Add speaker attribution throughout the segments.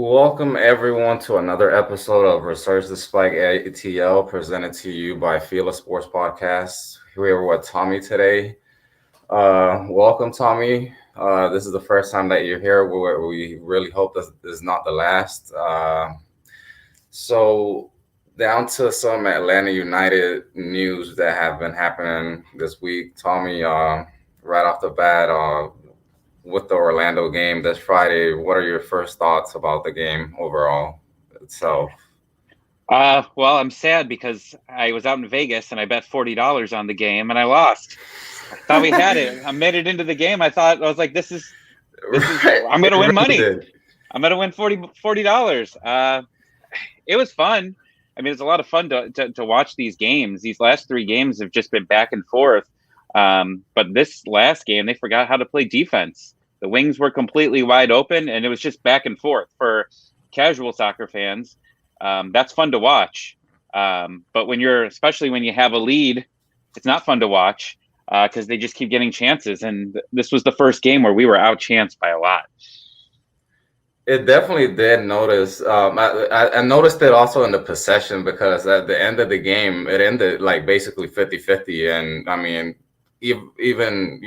Speaker 1: Welcome everyone to another episode of Resurge the Spike ATL presented to you by FILA Sports Podcast. We're with Tommy today. Welcome, Tommy. This is the first time that you're here. We really hope this is not the last. So, down to some Atlanta United news that have been happening this week. Tommy, right off the bat, with the Orlando game this Friday, what are your first thoughts about the game overall itself?
Speaker 2: Well, I'm sad because I was out in Vegas and I bet $40 on the game and I lost. I thought we had it. I made it into the game. I was like, this is
Speaker 1: Right.
Speaker 2: I'm gonna
Speaker 1: It
Speaker 2: win
Speaker 1: really
Speaker 2: money.
Speaker 1: did.
Speaker 2: I'm gonna win $40. It was fun. I mean, it's a lot of fun to watch these games. These last three games have just been back and forth. But this last game, they forgot how to play defense. The wings were completely wide open, and it was just back and forth. For casual soccer fans, that's fun to watch. But especially when you have a lead, it's not fun to watch because they just keep getting chances. And this was the first game where we were outchanced by a lot.
Speaker 1: It definitely did notice. I noticed it also in the possession because at the end of the game, it ended like basically 50-50. And I mean, even,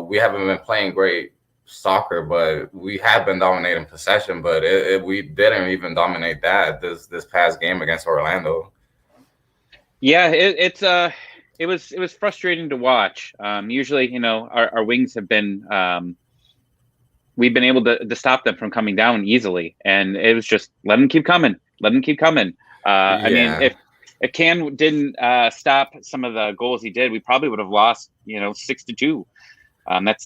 Speaker 1: we haven't been playing great soccer, but we have been dominating possession, but we didn't even dominate that this past game against Orlando.
Speaker 2: Yeah, it was frustrating to watch. Usually, our wings have been we've been able to stop them from coming down easily, and it was just let them keep coming. I mean, if Can didn't stop some of the goals he did, we probably would have lost 6-2.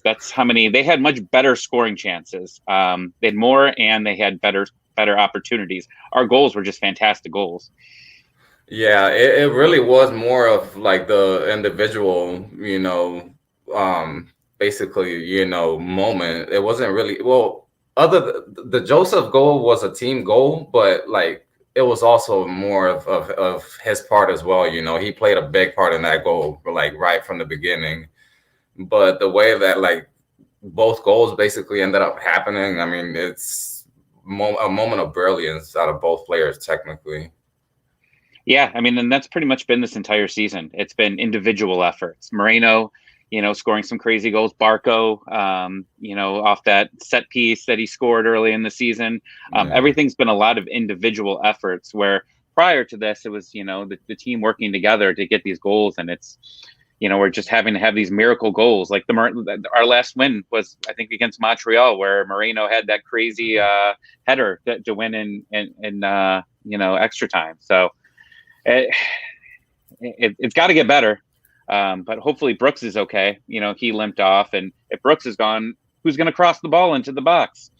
Speaker 2: That's how many they had. Much better scoring chances. They had more, and they had better opportunities. Our goals were just fantastic goals.
Speaker 1: Yeah, it really was more of like the individual, basically, moment. It wasn't really the Joseph goal was a team goal, but like it was also more of his part as well. He played a big part in that goal, like right from the beginning. But the way that like both goals basically ended up happening, I mean, it's a moment of brilliance out of both players, technically.
Speaker 2: Yeah, I mean, and that's pretty much been this entire season. It's been individual efforts. Moreno, scoring some crazy goals. Barco, off that set piece that he scored early in the season. Everything's been a lot of individual efforts where prior to this, it was, the team working together to get these goals. And it's, we're just having to have these miracle goals. Like our last win was, I think, against Montreal, where Moreno had that crazy header to win in extra time. So it's got to get better. But hopefully Brooks is okay. He limped off, and if Brooks is gone, who's going to cross the ball into the box?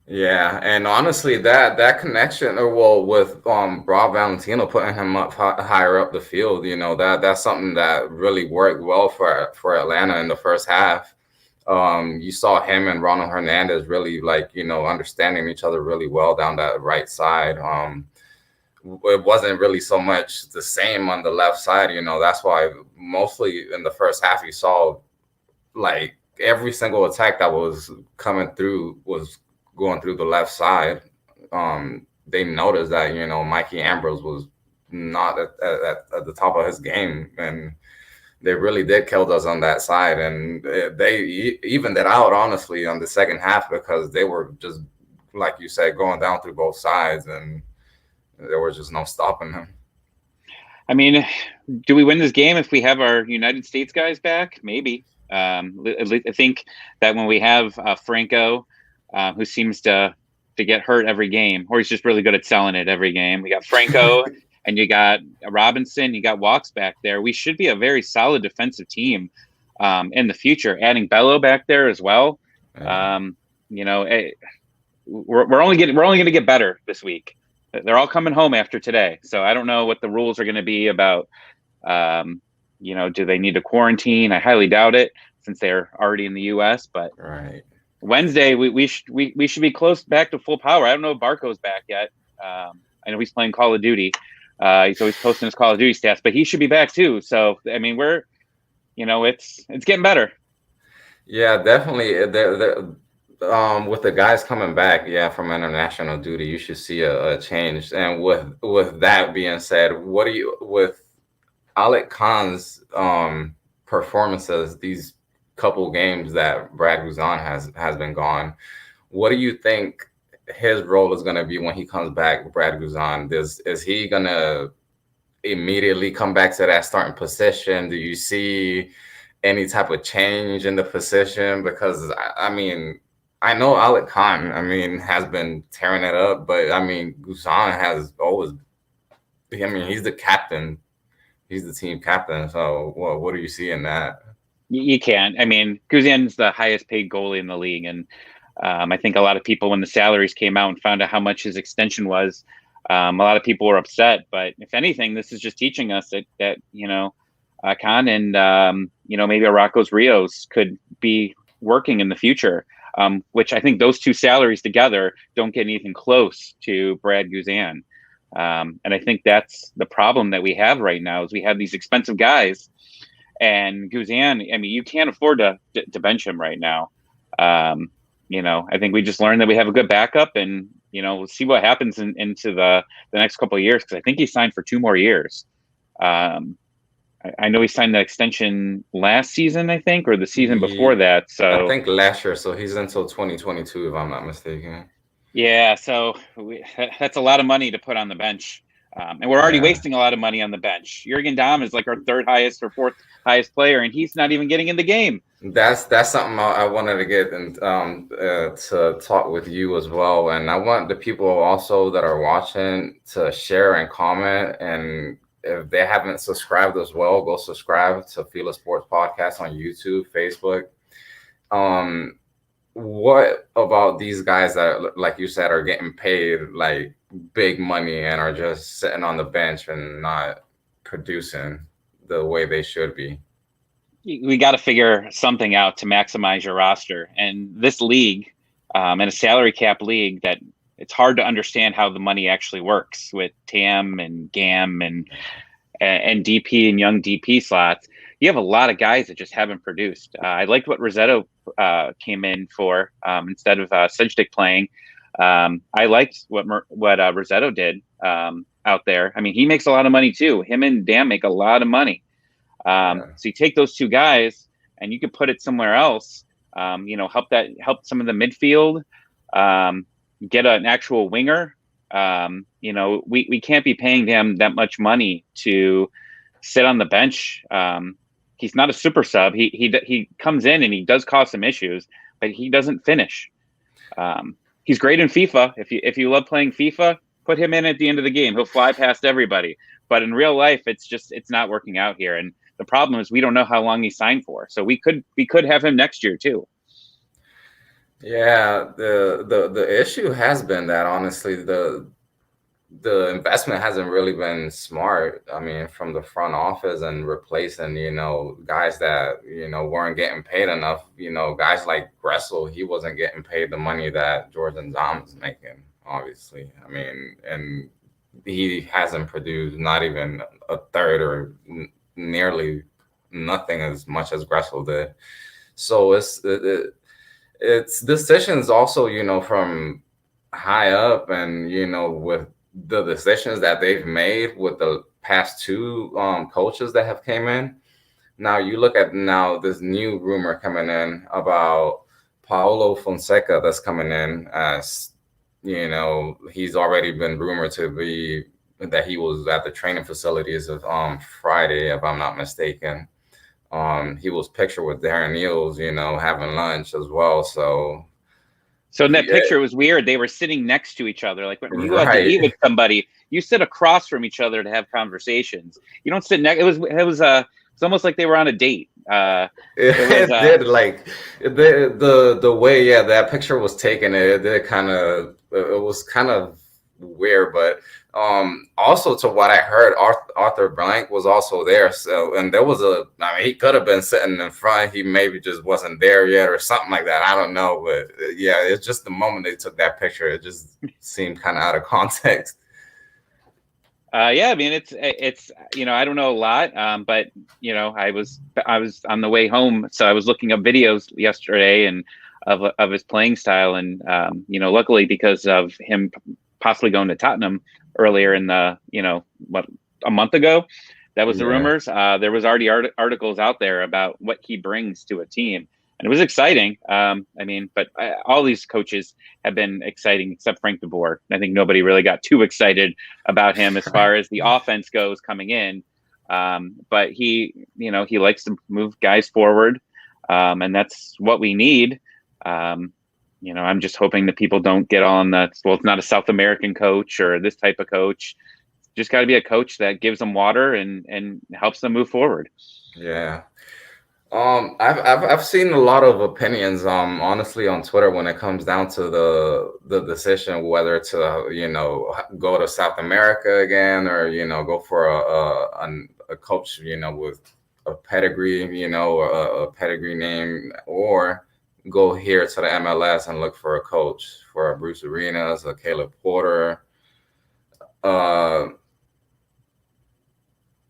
Speaker 1: Yeah, and honestly, that connection, with Rob Valentino putting him up higher up the field, that's something that really worked well for Atlanta in the first half. You saw him and Ronald Hernandez really understanding each other really well down that right side. It wasn't really so much the same on the left side. That's why mostly in the first half you saw like every single attack that was coming through was going through the left side. They noticed that Mikey Ambrose was not at the top of his game, and they really did kill us on that side, and they evened it out honestly on the second half because they were just, like you said, going down through both sides, and there was just no stopping them.
Speaker 2: I mean, do we win this game if we have our United States guys back? Maybe. I think that when we have Franco, who seems to get hurt every game, or he's just really good at selling it every game. We got Franco and you got Robinson, you got Walks back there. We should be a very solid defensive team in the future. Adding Bello back there as well. We're only going to get better this week. They're all coming home after today. So I don't know what the rules are going to be about, do they need to quarantine? I highly doubt it since they're already in the U.S. But
Speaker 1: right.
Speaker 2: Wednesday, we should be close back to full power. I don't know if Barco's back yet. I know he's playing Call of Duty. He's always posting his Call of Duty stats, but he should be back too. So, I mean, it's getting better.
Speaker 1: Yeah, definitely. with the guys coming back, yeah, from international duty, you should see a change. And with that being said, what do you with Alec Khan's performances these couple games that Brad Guzan has been gone? What do you think his role is going to be when he comes back, Brad Guzan? Is he going to immediately come back to that starting position? Do you see any type of change in the position? Because I mean, I know Alec Khan, I mean, has been tearing it up, but I mean, Guzan has always. I mean, he's the captain. He's the team captain. So, what do you see in that?
Speaker 2: You can't. I mean, Guzan's the highest paid goalie in the league, and I think a lot of people, when the salaries came out and found out how much his extension was, a lot of people were upset. But if anything, this is just teaching us that Khan and maybe Rocco's Rios could be working in the future. Which I think those two salaries together don't get anything close to Brad Guzan. And I think that's the problem that we have right now is we have these expensive guys, and Guzan, I mean, you can't afford to bench him right now. I think we just learned that we have a good backup, and we'll see what happens into the next couple of years, because I think he signed for 2 more years. I know he signed the extension last season, I think, or the season before that. So
Speaker 1: I think last year. So he's until 2022, if I'm not mistaken.
Speaker 2: Yeah, so that's a lot of money to put on the bench. And we're already wasting a lot of money on the bench. Jurgen Damm is like our 3rd highest or 4th highest player, and he's not even getting in the game.
Speaker 1: That's something I wanted to get and to talk with you as well. And I want the people also that are watching to share and comment. And if they haven't subscribed as well, go subscribe to FILA Sports Podcast on YouTube, Facebook. What about these guys that, like you said, are getting paid like big money and are just sitting on the bench and not producing the way they should be?
Speaker 2: We got to figure something out to maximize your roster. And this league, and a salary cap league, that it's hard to understand how the money actually works with TAM and GAM and DP and young DP slots. You have a lot of guys that just haven't produced. I liked what Rossetto came in for instead of Sejdic playing. I liked what Rossetto did out there. I mean, he makes a lot of money too. Him and Dan make a lot of money. So you take those 2 guys and you can put it somewhere else. Help some of the midfield. Get an actual winger. We can't be paying them that much money to sit on the bench. He's not a super sub. He comes in and he does cause some issues, but he doesn't finish. He's great in FIFA. If you love playing FIFA, put him in at the end of the game. He'll fly past everybody. But in real life, it's not working out here. And the problem is we don't know how long he signed for. So we could have him next year too.
Speaker 1: Yeah, the issue has been that honestly the investment hasn't really been smart. I mean, from the front office and replacing, guys that, weren't getting paid enough. Guys like Gressel, he wasn't getting paid the money that Jordan Dom's making, obviously. I mean, and he hasn't produced not even a third or nearly nothing as much as Gressel did. So it's decisions also, from high up and, with the decisions that they've made with the past 2 coaches that have came in. Now you look at this new rumor coming in about Paulo Fonseca that's coming in as, he's already been rumored to be that he was at the training facilities of Friday, if I'm not mistaken. He was pictured with Darren Eales, having lunch as well.
Speaker 2: So in that picture, it was weird. They were sitting next to each other. Like when you go out to eat with somebody, you sit across from each other to have conversations. You don't sit next. It's almost like they were on a date.
Speaker 1: It did, like the way, that picture was taken. It was kind of weird, but also to what I heard, Arthur Blank was also there. So, and there was he could have been sitting in front. He maybe just wasn't there yet or something like that. I don't know, but it's just the moment they took that picture, it just seemed kind of out of context.
Speaker 2: I mean, it's I don't know a lot, but I was on the way home, so I was looking up videos yesterday, and of his playing style. And luckily, because of him possibly going to Tottenham earlier in the what, a month ago, that was the
Speaker 1: Yeah.
Speaker 2: rumors. There was already articles out there about what he brings to a team, and it was exciting. But all these coaches have been exciting except Frank de Boer. I think nobody really got too excited about him as far as the offense goes coming in. But he likes to move guys forward, and that's what we need. I'm just hoping that people don't get on that. Well, it's not a South American coach or this type of coach. Just got to be a coach that gives them water and helps them move forward.
Speaker 1: Yeah. I've seen a lot of opinions, honestly, on Twitter when it comes down to the decision whether to, go to South America again, or, go for a coach, with a pedigree, a pedigree name, or go here to the MLS and look for a coach, for a Bruce Arenas, a Caleb Porter.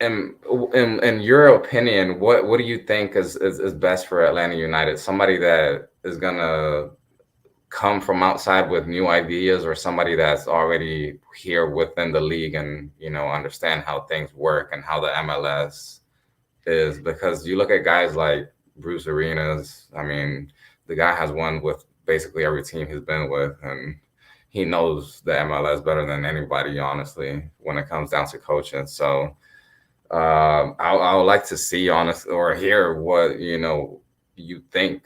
Speaker 1: In your opinion, what do you think is best for Atlanta United? Somebody that is gonna come from outside with new ideas, or somebody that's already here within the league and understand how things work and how the MLS is? Because you look at guys like Bruce Arenas. I mean, the guy has won with basically every team he's been with, and he knows the MLS better than anybody, honestly, when it comes down to coaching. So I would like to see, honest, or hear what you think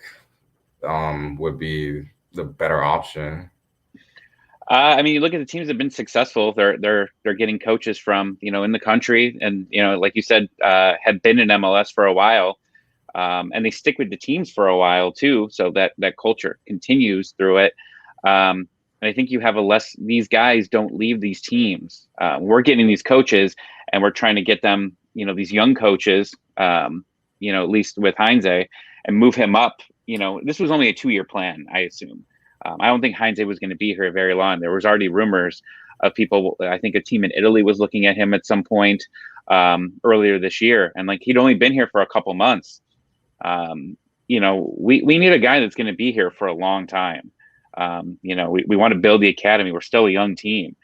Speaker 1: would be the better option.
Speaker 2: You look at the teams that have been successful. They're getting coaches from in the country, and like you said, have been in MLS for a while, and they stick with the teams for a while too, so that culture continues through it. And I think you have these guys don't leave these teams. We're getting these coaches, and we're trying to get them, these young coaches, at least with Heinze, and move him up. This was only a 2-year plan, I assume. I don't think Heinze was going to be here very long. There was already rumors of people. I think a team in Italy was looking at him at some point earlier this year, and he'd only been here for a couple months. We need a guy that's going to be here for a long time. We want to build the academy. We're still a young team.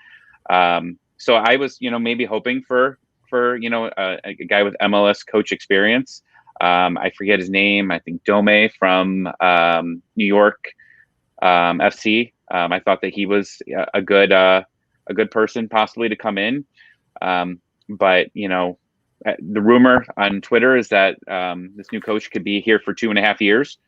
Speaker 2: So I was, maybe hoping for a guy with MLS coach experience. I forget his name. I think Dome from New York FC. I thought that he was a good person possibly to come in. But the rumor on Twitter is that this new coach could be here for 2.5 years,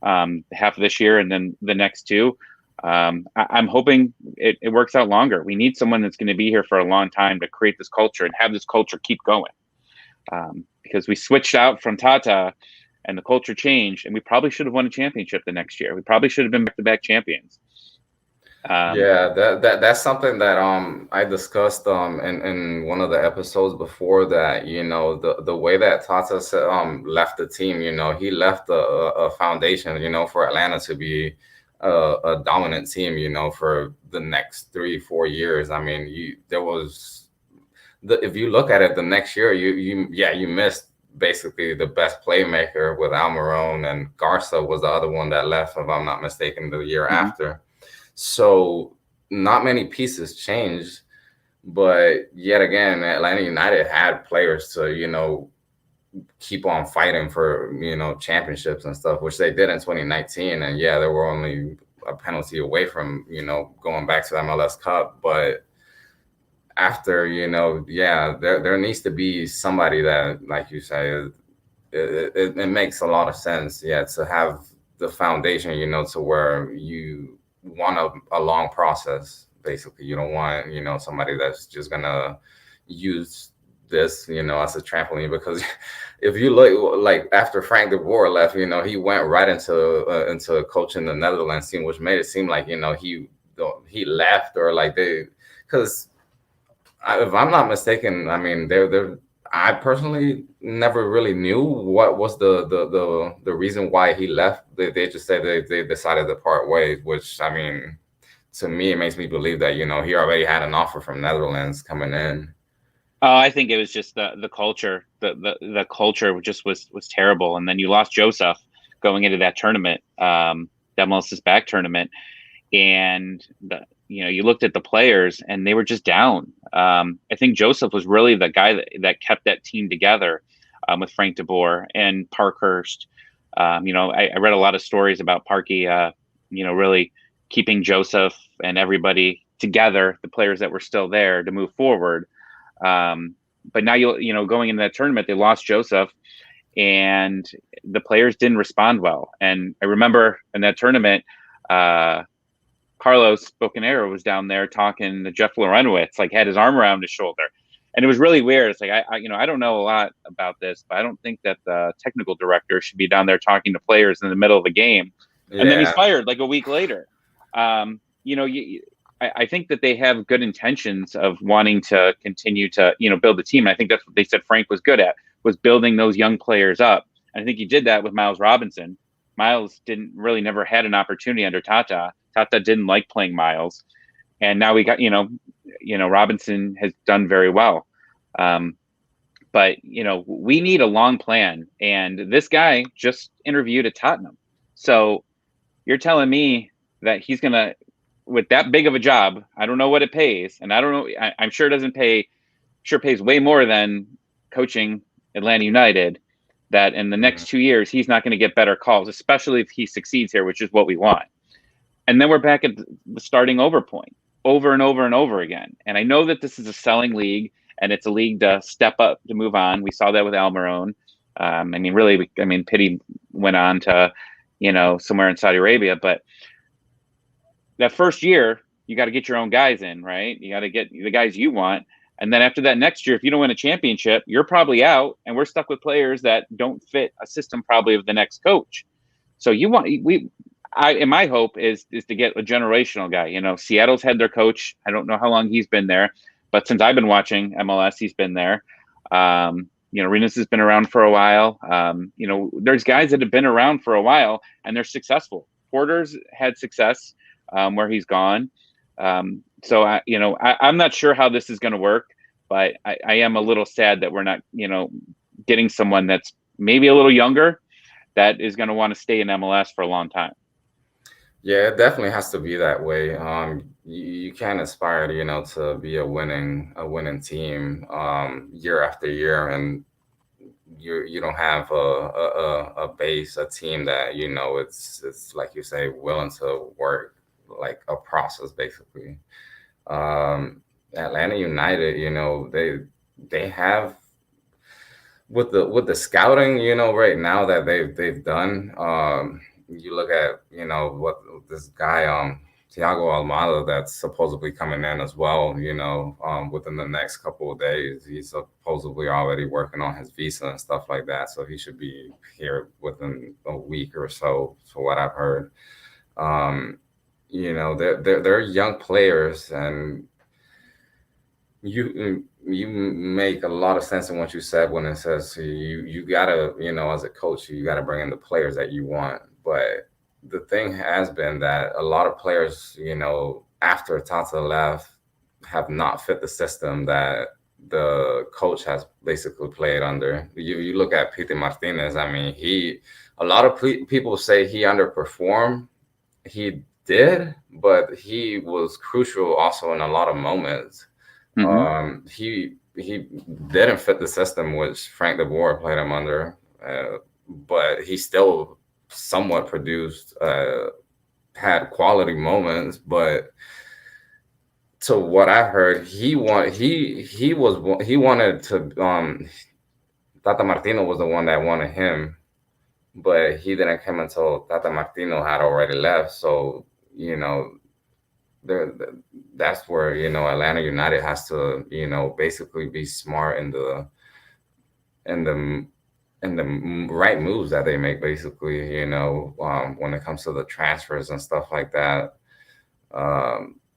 Speaker 2: half of this year and then the next 2. I'm hoping it works out longer. We need someone that's going to be here for a long time to create this culture and have this culture keep going. Because we switched out from Tata and the culture changed, and we probably should have won a championship the next year. We probably should have been back-to-back champions.
Speaker 1: Yeah, that's something that I discussed in one of the episodes before, that the way that Tata left the team, he left a foundation, for Atlanta to be a dominant team, for the next 3-4 years. I mean, if you look at it, the next year you missed basically the best playmaker with Almiron, and Garza was the other one that left, if I'm not mistaken, the year after. So not many pieces changed, but yet again, Atlanta United had players to, keep on fighting for, championships and stuff, which they did in 2019. And yeah, they were only a penalty away from, going back to the MLS Cup. But after, there needs to be somebody that, like you say, it makes a lot of sense, to have the foundation, to where you want a long process. Basically, you don't want somebody that's just gonna use this as a trampoline, because if you look, like, after Frank de Boer left, he went right into coaching the Netherlands team, which made it seem like he left, or because if I'm not mistaken, I mean, I personally never really knew what was the reason why he left. They just said they decided to part ways, which, I mean, to me, it makes me believe that, he already had an offer from Netherlands coming in.
Speaker 2: I think it was just the culture. The culture just was terrible. And then you lost Joseph going into that tournament. MLS's back tournament, and you looked at the players and they were just down. I think Joseph was really the guy that kept that team together, with Frank DeBoer and Parkhurst. I read a lot of stories about Parky, really keeping Joseph and everybody together, the players that were still there, to move forward. But now going into that tournament, they lost Joseph, and the players didn't respond well. And I remember in that tournament, Carlos Bocanero was down there talking to Jeff Lorenowitz, like had his arm around his shoulder. And it was really weird. It's like, I don't know a lot about this, but I don't think that the technical director should be down there talking to players in the middle of the game. Yeah. And then he's fired like a week later. I think that they have good intentions of wanting to continue to, build the team. And I think that's what they said Frank was good at, was building those young players up. And I think he did that with Miles Robinson. Miles never had an opportunity under Tata. Tata didn't like playing Miles. And now we got, Robinson has done very well. But we need a long plan. And this guy just interviewed at Tottenham. So you're telling me that he's going to, with that big of a job, I don't know what it pays. And I don't know, I'm sure it doesn't pay, sure pays way more than coaching Atlanta United, that in the next 2 years, he's not going to get better calls, especially if he succeeds here, which is what we want. And then we're back at the starting over point over and over and over again. And I know that this is a selling league and it's a league to step up, to move on. We saw that with Almiron. Pity went on to, somewhere in Saudi Arabia, but that first year, you got to get your own guys in, right? You got to get the guys you want. And then after that next year, if you don't win a championship, you're probably out, and we're stuck with players that don't fit a system probably of the next coach. So my hope is to get a generational guy. Seattle's had their coach. I don't know how long he's been there, but since I've been watching MLS, he's been there. Renus has been around for a while. There's guys that have been around for a while and they're successful. Porter's had success where he's gone. So I'm not sure how this is going to work, but I am a little sad that we're not, getting someone that's maybe a little younger that is going to want to stay in MLS for a long time.
Speaker 1: Yeah, it definitely has to be that way. You can't aspire, to be a winning team year after year, and you don't have a base, a team that it's like you say, willing to work like a process basically. Atlanta United, they have with the scouting, right now that they've done. You look at what this guy Thiago Almada that's supposedly coming in as well. Within the next couple of days, he's supposedly already working on his visa and stuff like that. So he should be here within a week or so, for what I've heard. They're young players, and you make a lot of sense in what you said when it says you gotta, as a coach, you gotta bring in the players that you want. But the thing has been that a lot of players, after Tata left, have not fit the system that the coach has basically played under. You look at Peter Martinez. I mean, a lot of people say he underperformed. He did, but he was crucial also in a lot of moments. Mm-hmm. He didn't fit the system which Frank DeBoer played him under, but he still somewhat produced, had quality moments. But to what I heard, he wanted to. Tata Martino was the one that wanted him, but he didn't come until Tata Martino had already left. So that's where Atlanta United has to basically be smart in the right moves that they make, basically, when it comes to the transfers and stuff like that,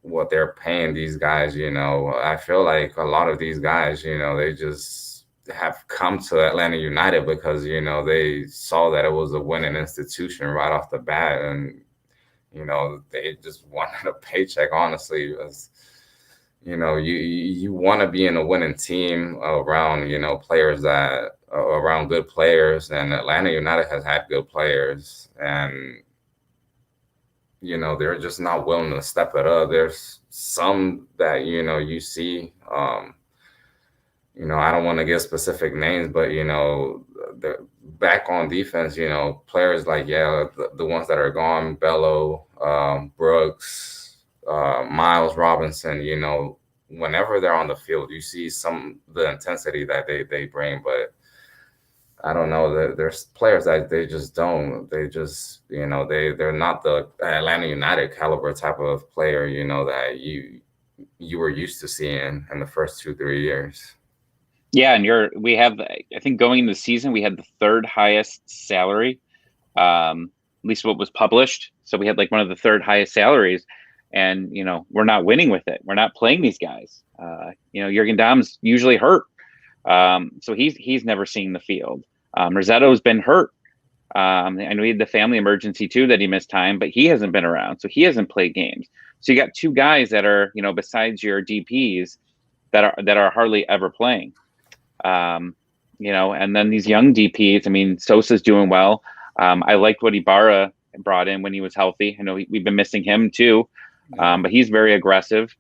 Speaker 1: what they're paying these guys. I feel like a lot of these guys, they just have come to Atlanta United because they saw that it was a winning institution right off the bat, and they just wanted a paycheck, honestly. As you want to be in a winning team around players that around good players, and Atlanta United has had good players, and they're just not willing to step it up. There's some that you see. I don't want to give specific names, but the back on defense, players like the ones that are gone, Bello, Brooks, Miles Robinson. Whenever they're on the field, you see the intensity that they bring, but I don't know. There's players that they just don't. They just they're not the Atlanta United caliber type of player. That you were used to seeing in the first 2-3 years.
Speaker 2: Yeah, and we have, I think going into the season, we had the third highest salary, at least what was published. So we had like one of the third highest salaries, and we're not winning with it. We're not playing these guys. Jurgen Damm's usually hurt, so he's never seen the field. Rossetto's been hurt. I know he had the family emergency too that he missed time, but he hasn't been around, so he hasn't played games. So you got two guys that are besides your DPs that are hardly ever playing. And then these young DPs, I mean, Sosa's doing well. I liked what Ibarra brought in when he was healthy. I know we've been missing him too, but he's very aggressive.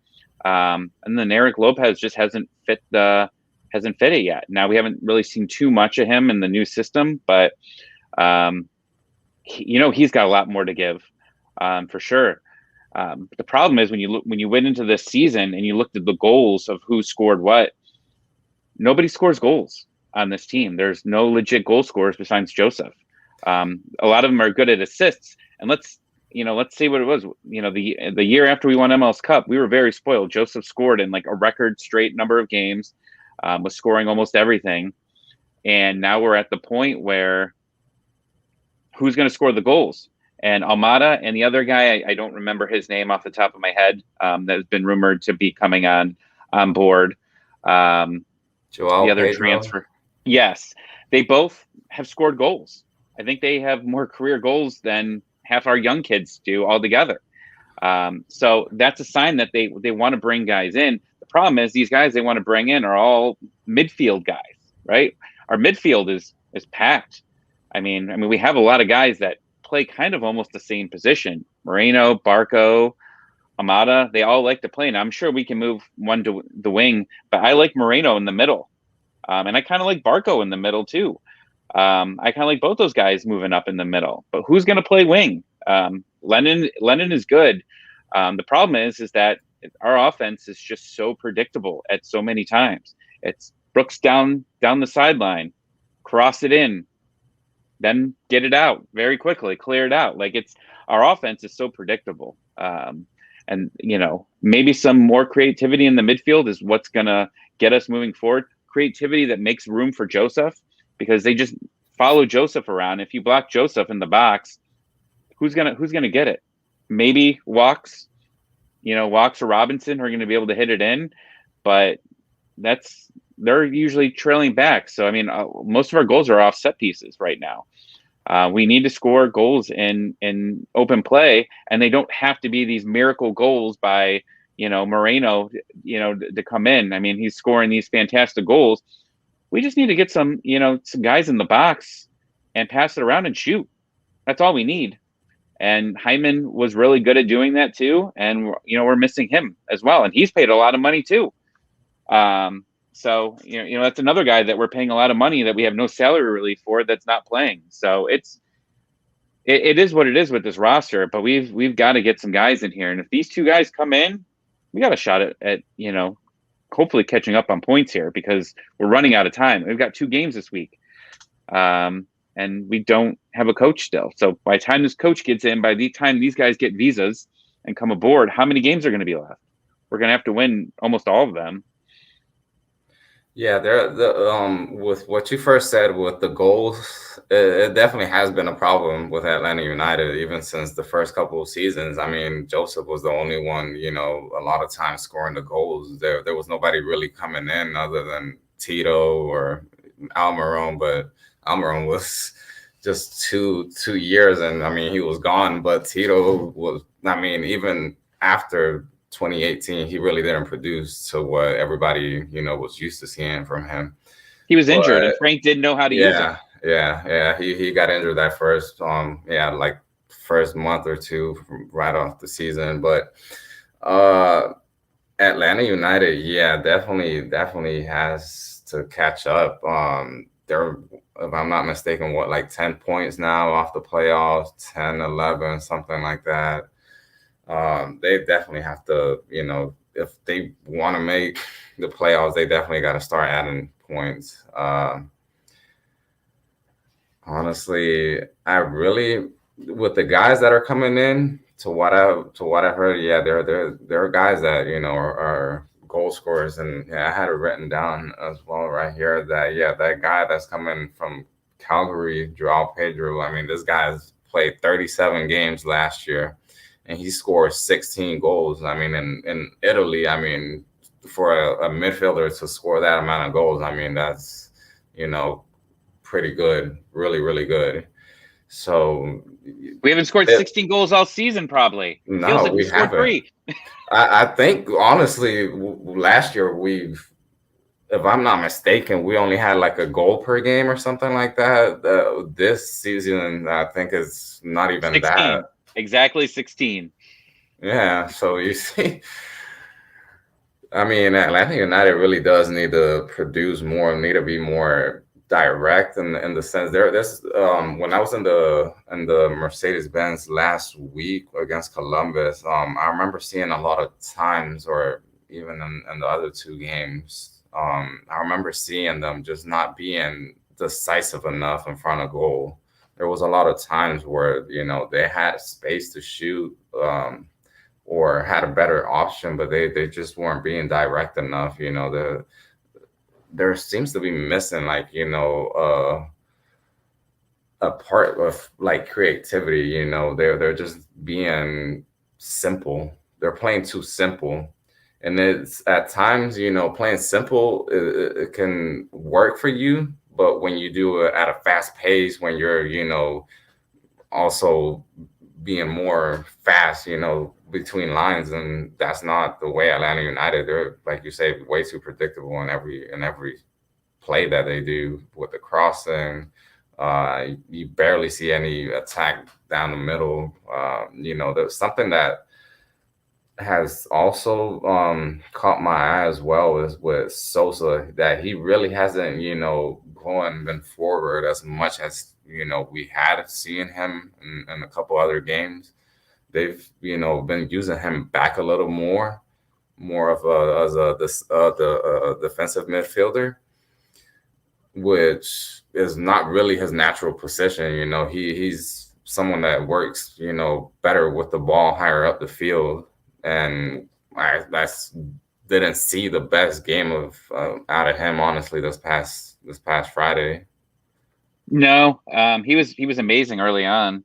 Speaker 2: And then Eric Lopez just hasn't fit it yet. Now we haven't really seen too much of him in the new system, but he's got a lot more to give, for sure. The problem is when you went into this season and you looked at the goals of who scored what, nobody scores goals on this team. There's no legit goal scorers besides Joseph. A lot of them are good at assists. And let's see what it was. The year after we won MLS Cup, we were very spoiled. Joseph scored in like a record straight number of games, was scoring almost everything. And now we're at the point where who's going to score the goals? And Almada and the other guy, I don't remember his name off the top of my head, that has been rumored to be coming on board.
Speaker 1: Joao
Speaker 2: the other
Speaker 1: Pedro.
Speaker 2: Transfer. Yes, they both have scored goals. I think they have more career goals than half our young kids do altogether. So that's a sign that they want to bring guys in. The problem is these guys they want to bring in are all midfield guys, right? Our midfield is packed. I mean, we have a lot of guys that play kind of almost the same position. Moreno, Barco, Amada, they all like to play. And I'm sure we can move one to the wing, but I like Moreno in the middle. And I kind of like Barco in the middle too. I kind of like both those guys moving up in the middle. But who's going to play wing? Lennon is good. The problem is that our offense is just so predictable at so many times. It's Brooks down the sideline, cross it in, then get it out very quickly, clear it out. Like our offense is so predictable. And, maybe some more creativity in the midfield is what's going to get us moving forward. Creativity that makes room for Joseph, because they just follow Joseph around. If you block Joseph in the box, who's gonna get it? Maybe Walks or Robinson are going to be able to hit it in, but they're usually trailing back. So, I mean, most of our goals are off set pieces right now. We need to score goals in open play, and they don't have to be these miracle goals by, Moreno, to come in. I mean, he's scoring these fantastic goals. We just need to get some guys in the box and pass it around and shoot. That's all we need. And Hyman was really good at doing that too. And, we're missing him as well. And he's paid a lot of money too. So, that's another guy that we're paying a lot of money that we have no salary relief for that's not playing. So it is what it is with this roster, but we've got to get some guys in here. And if these two guys come in, we got a shot at hopefully catching up on points here, because we're running out of time. We've got 2 games this week. And we don't have a coach still. So by the time this coach gets in, by the time these guys get visas and come aboard, how many games are going to be left? We're going to have to win almost all of them.
Speaker 1: Yeah, with what you first said with the goals, it definitely has been a problem with Atlanta United even since the first couple of seasons. I mean, Joseph was the only one, a lot of times scoring the goals. There was nobody really coming in other than Tito or Almiron, but Almiron was just two years, and I mean he was gone. But Tito was, I mean, even after 2018, he really didn't produce to what everybody was used to seeing from him.
Speaker 2: He was injured, and Frank didn't know how to use him.
Speaker 1: Yeah. He got injured that first. Like first month or two right off the season. But uh, Atlanta United, yeah, definitely has to catch up. They're, if I'm not mistaken, what, like 10 points now off the playoffs, 10, 11, something like that. They definitely have to, if they want to make the playoffs, they definitely got to start adding points. Honestly, I really, with the guys that are coming in, to what I heard, yeah, there are guys that are goal scorers, and yeah, I had it written down as well right here that, yeah, that guy that's coming from Calgary, Joao Pedro. I mean, this guy's played 37 games last year, and he scored 16 goals. I mean, in Italy, I mean, for a midfielder to score that amount of goals, I mean, that's you know pretty good, really, really good. So
Speaker 2: We haven't scored
Speaker 1: it,
Speaker 2: 16 goals all season, probably. Feels
Speaker 1: no,
Speaker 2: like we
Speaker 1: we
Speaker 2: scored
Speaker 1: haven't.
Speaker 2: 3.
Speaker 1: I think honestly, last year if I'm not mistaken, we only had like a goal per game or something like that. This season, I think is not even that.
Speaker 2: 16. Exactly 16.
Speaker 1: Yeah. So you see, I mean, Atlanta United really does need to produce more, need to be more direct in the sense there's when I was in the Mercedes Benz last week against Columbus, I remember seeing a lot of times, or even in the other two games, I remember seeing them just not being decisive enough in front of goal. There was a lot of times where they had space to shoot, or had a better option, but they just weren't being direct enough. There seems to be missing, like, a part of like creativity. They're just being simple. They're playing too simple. And it's at times, playing simple, it can work for you, but when you do it at a fast pace, when you're, also being more fast, between lines, and that's not the way Atlanta United. They're, like you say, way too predictable in every play that they do with the crossing. You barely see any attack down the middle. There's something that has also caught my eye as well is with Sosa, that he really hasn't, going been forward as much as we had seen him in a couple other games. They've been using him back a little more of a as a this the defensive midfielder, which is not really his natural position. He's someone that works, better with the ball higher up the field, and that's didn't see the best game of out of him, honestly, this past Friday.
Speaker 2: No, he was amazing early on.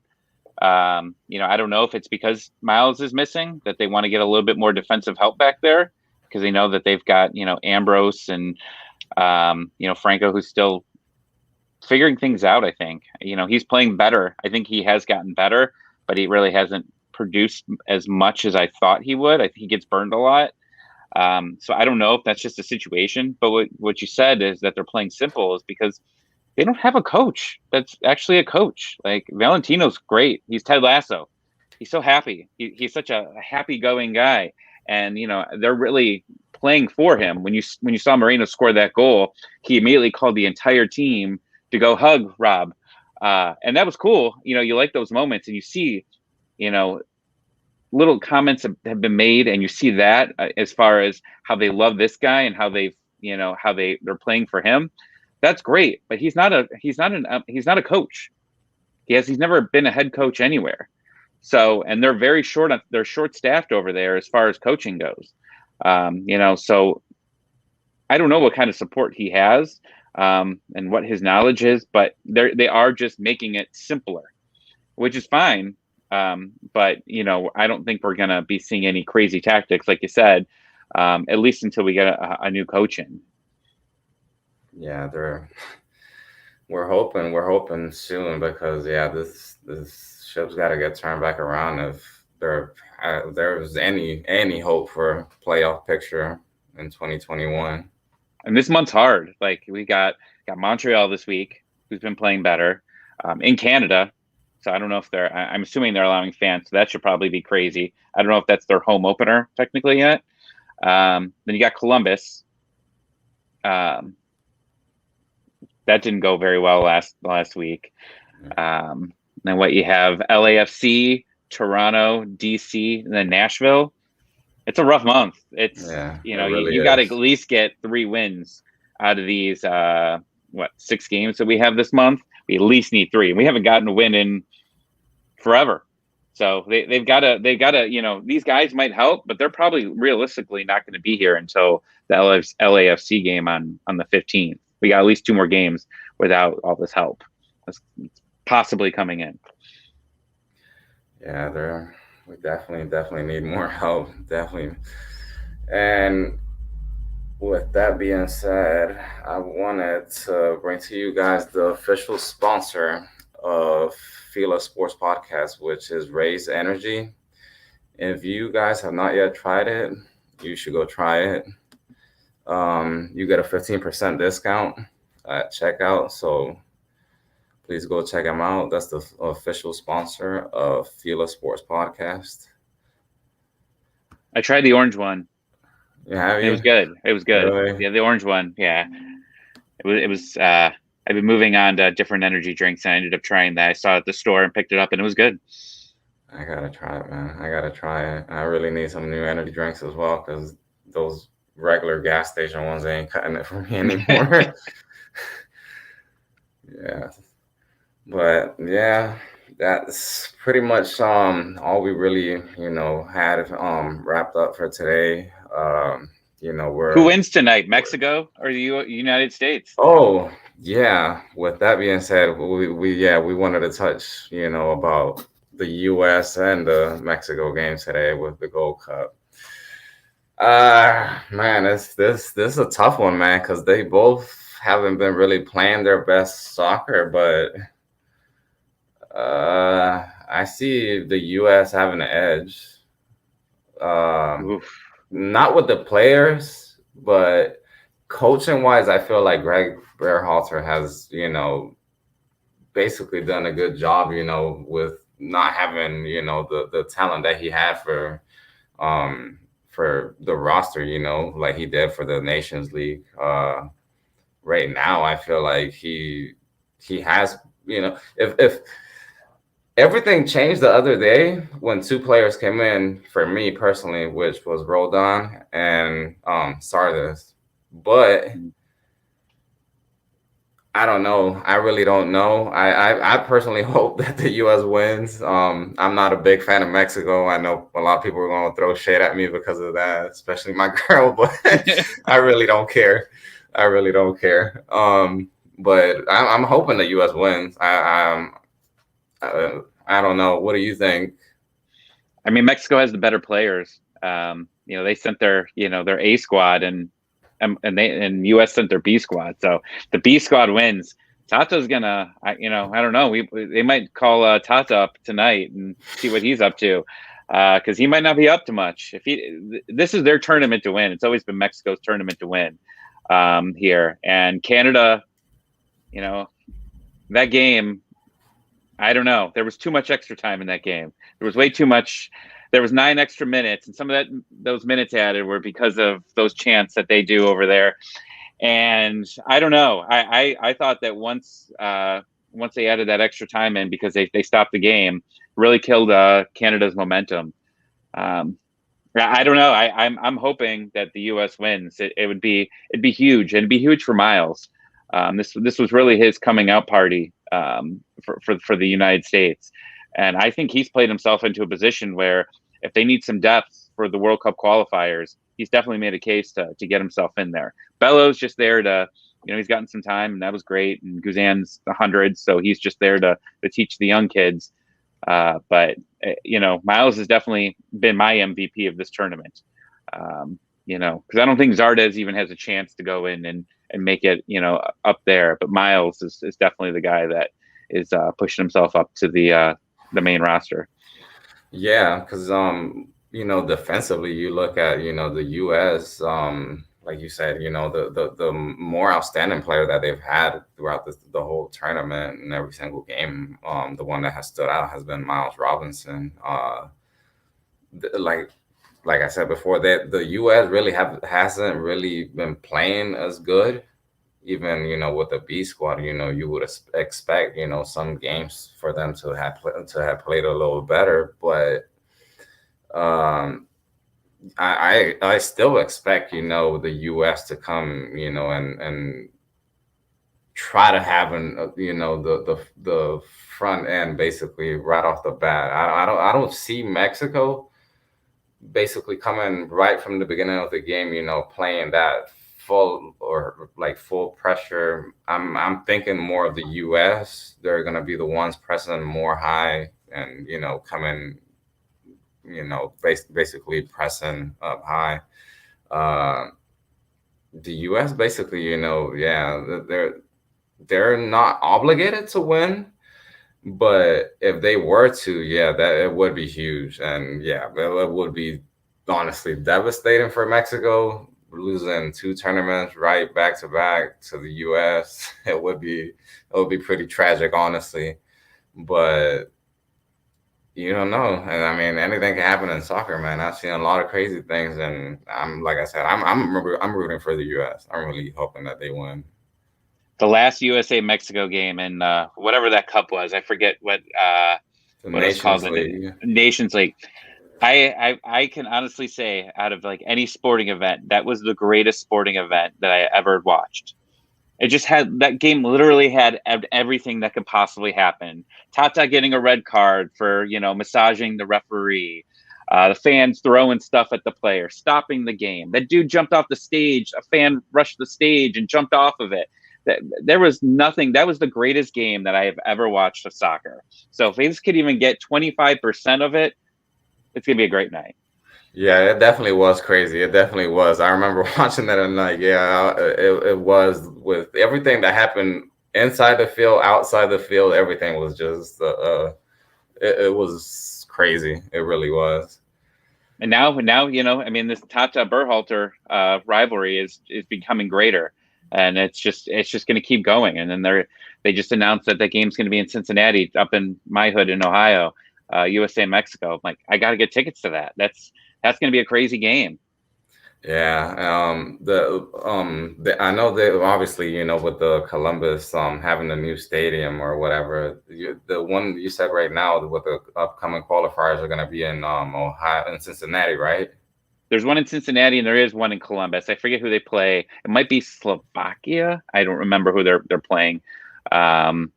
Speaker 2: I don't know if it's because Miles is missing that they want to get a little bit more defensive help back there, because they know that they've got Ambrose and Franco, who's still figuring things out. I think he's playing better. I think he has gotten better, but he really hasn't produced as much as I thought he would. I think he gets burned a lot. So I don't know if that's just a situation, but what you said is that they're playing simple is because they don't have a coach that's actually a coach. Like, Valentino's great. He's Ted Lasso. He's so happy. He's such a happy-going guy, and they're really playing for him. When you saw Moreno score that goal, he immediately called the entire team to go hug Rob, and that was cool. You like those moments, and you see, little comments have been made, and you see that as far as how they love this guy and how they're playing for him. That's great, but he's not a coach. He's never been a head coach anywhere. So, and they're short staffed over there as far as coaching goes. So I don't know what kind of support he has, and what his knowledge is, but they are just making it simpler, which is fine. But I don't think we're gonna be seeing any crazy tactics, like you said, at least until we get a new coach in.
Speaker 1: Yeah, we're hoping soon, because yeah, this ship's got to get turned back around if there's any hope for playoff picture in 2021.
Speaker 2: And this month's hard. Like, we got Montreal this week, who's been playing better, in Canada. So I don't know if I'm assuming they're allowing fans. So that should probably be crazy. I don't know if that's their home opener technically yet. Then you got Columbus. Um, that didn't go very well last week. Then what you have LAFC, Toronto, DC, and then Nashville. It's a rough month. It's
Speaker 1: really
Speaker 2: you got to at
Speaker 1: is.
Speaker 2: least get 3 wins out of these 6 games that we have this month. We at least need 3. We haven't gotten a win in forever. So they've got to these guys might help, but they're probably realistically not going to be here until the LAFC game on the 15th. We got at least 2 more games without all this help. That's possibly coming in.
Speaker 1: Yeah, we definitely need more help. Definitely. And with that being said, I wanted to bring to you guys the official sponsor of FILA Sports Podcast, which is Raise Energy. If you guys have not yet tried it, you should go try it. You get a 15% discount at checkout, so please go check them out. That's the official sponsor of FILA Sports Podcast.
Speaker 2: I tried the orange one.
Speaker 1: Yeah,
Speaker 2: it was good. It was good.
Speaker 1: Really?
Speaker 2: Yeah, the orange one. Yeah, it was. I've been moving on to different energy drinks, and I ended up trying that. I saw it at the store and picked it up, and it was good.
Speaker 1: I gotta try it, man. I gotta try it. I really need some new energy drinks as well, because those regular gas station ones ain't cutting it for me anymore. Yeah, but yeah, that's pretty much all we really had wrapped up for today.
Speaker 2: Who wins tonight, Mexico or the United States?
Speaker 1: Oh yeah. With that being said, we wanted to touch about the U.S. and the Mexico game today with the Gold Cup. Man, this is a tough one, man, because they both haven't been really playing their best soccer, but I see the U.S. having an edge. Not with the players, but coaching wise, I feel like Greg Berhalter has, basically done a good job, with not having, the talent that he had for the roster, like he did for the Nations League. Right now, I feel like he has, if everything changed the other day when 2 players came in for me personally, which was Roldan and Sardis. But I don't know. I really don't know. I personally hope that the U.S. wins. I'm not a big fan of Mexico. I know a lot of people are going to throw shade at me because of that, especially my girl. But I really don't care. I really don't care. But I'm hoping the U.S. wins. I don't know. What do you think?
Speaker 2: I mean, Mexico has the better players. They sent their A squad, and U.S. sent their B squad. So the B squad wins. Tata's gonna, I don't know. They might call Tata up tonight and see what he's up to, because he might not be up to much. This is their tournament to win. It's always been Mexico's tournament to win here, and Canada. That game. I don't know. There was too much extra time in that game. There was way too much. There was 9 extra minutes, and some of those minutes added were because of those chants that they do over there. And I don't know. I thought that once they added that extra time in, because they stopped the game, really killed Canada's momentum. I don't know. I'm hoping that the U.S. wins. It'd be huge, and it'd be huge for Miles. This was really his coming out party for the United States, and I think he's played himself into a position where if they need some depth for the World Cup qualifiers, he's definitely made a case to get himself in there. Bello's just there to, he's gotten some time, and that was great. And Guzan's 100, so he's just there to teach the young kids. But Miles has definitely been my MVP of this tournament. Because I don't think Zardes even has a chance to go in and make it, up there. But Miles is definitely the guy that is pushing himself up to the main roster.
Speaker 1: Yeah, because defensively, you look at the U.S. like you said, the more outstanding player that they've had throughout the whole tournament and every single game, the one that has stood out has been Miles Robinson. Like I said before, that the U.S. really hasn't really been playing as good. Even with the B squad, you would expect some games for them to have played a little better, but um, I still expect the U.S. to come and try to have the front end basically right off the bat. I don't see Mexico basically coming right from the beginning of the game, playing that full or like full pressure. I'm thinking more of the US. They're gonna be the ones pressing more high and coming, basically pressing up high. Uh, the US basically, yeah, they're not obligated to win, but if they were to, yeah, that it would be huge, and yeah, it would be honestly devastating for Mexico losing two tournaments right back to back to the U.S. It would be pretty tragic, honestly. But you don't know, and I mean, anything can happen in soccer, man. I've seen a lot of crazy things, and like I said, I'm rooting for the U.S. I'm really hoping that they win.
Speaker 2: The last USA Mexico game and whatever that cup was, I forget
Speaker 1: The
Speaker 2: what it's called,
Speaker 1: Nations
Speaker 2: the
Speaker 1: League.
Speaker 2: Nations League. I can honestly say, out of like any sporting event, that was the greatest sporting event that I ever watched. It just had, that game literally had everything that could possibly happen. Tata getting a red card for massaging the referee, the fans throwing stuff at the player, stopping the game. That dude jumped off the stage. A fan rushed the stage and jumped off of it. There was nothing. That was the greatest game that I have ever watched of soccer. So if this could even get 25% of it, it's gonna be a great night.
Speaker 1: Yeah, it definitely was crazy. It definitely was. I remember watching that and like, yeah, it was with everything that happened inside the field, outside the field, everything was just, it was crazy. It really was.
Speaker 2: And now, I mean, this Tata Berhalter rivalry is becoming greater, and it's just going to keep going. And then they just announced that game's going to be in Cincinnati, up in my hood in Ohio, USA Mexico. I'm like, I got to get tickets to that. That's going to be a crazy game.
Speaker 1: Yeah, I know that obviously, with the Columbus having the new stadium or whatever, the one you said right now with the upcoming qualifiers are going to be in Ohio, in Cincinnati, right?
Speaker 2: There's one in Cincinnati and there is one in Columbus. I forget who they play. It might be Slovakia. I don't remember who they're playing. But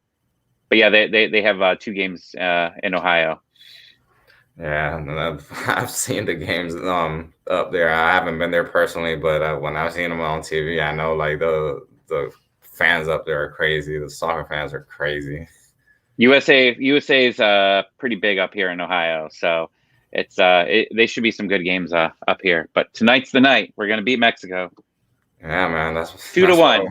Speaker 2: yeah, they have two games in Ohio.
Speaker 1: Yeah, and I've seen the games up there. I haven't been there personally, but when I've seen them on TV, I know like the fans up there are crazy. The soccer fans are crazy.
Speaker 2: USA is pretty big up here in Ohio, so they should be some good games up here. But tonight's the night. We're gonna beat Mexico.
Speaker 1: Yeah, man, that's
Speaker 2: 2-1.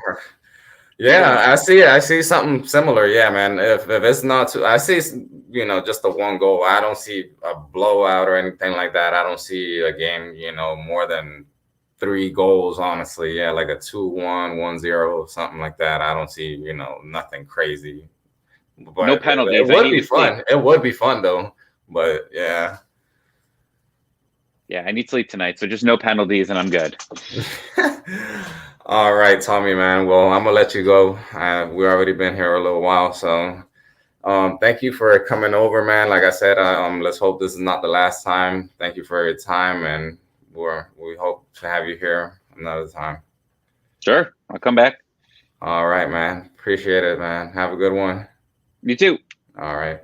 Speaker 1: Yeah, I see something similar. Yeah, man. If it's not too, I see just the one goal. I don't see a blowout or anything like that. I don't see a game more than three goals. Honestly, yeah, like a 2-1, 1-0, something like that. I don't see nothing crazy. But
Speaker 2: No penalties.
Speaker 1: it would be fun. It would be fun though. But yeah.
Speaker 2: Yeah, I need sleep tonight, so just no penalties, and I'm good.
Speaker 1: All right, Tommy, man. Well, I'm gonna let you go. We already been here a little while, so thank you for coming over, man. Like I said, let's hope this is not the last time. Thank you for your time, and we hope to have you here another time.
Speaker 2: Sure, I'll come back.
Speaker 1: All right, man. Appreciate it, man. Have a good one.
Speaker 2: You too.
Speaker 1: All right.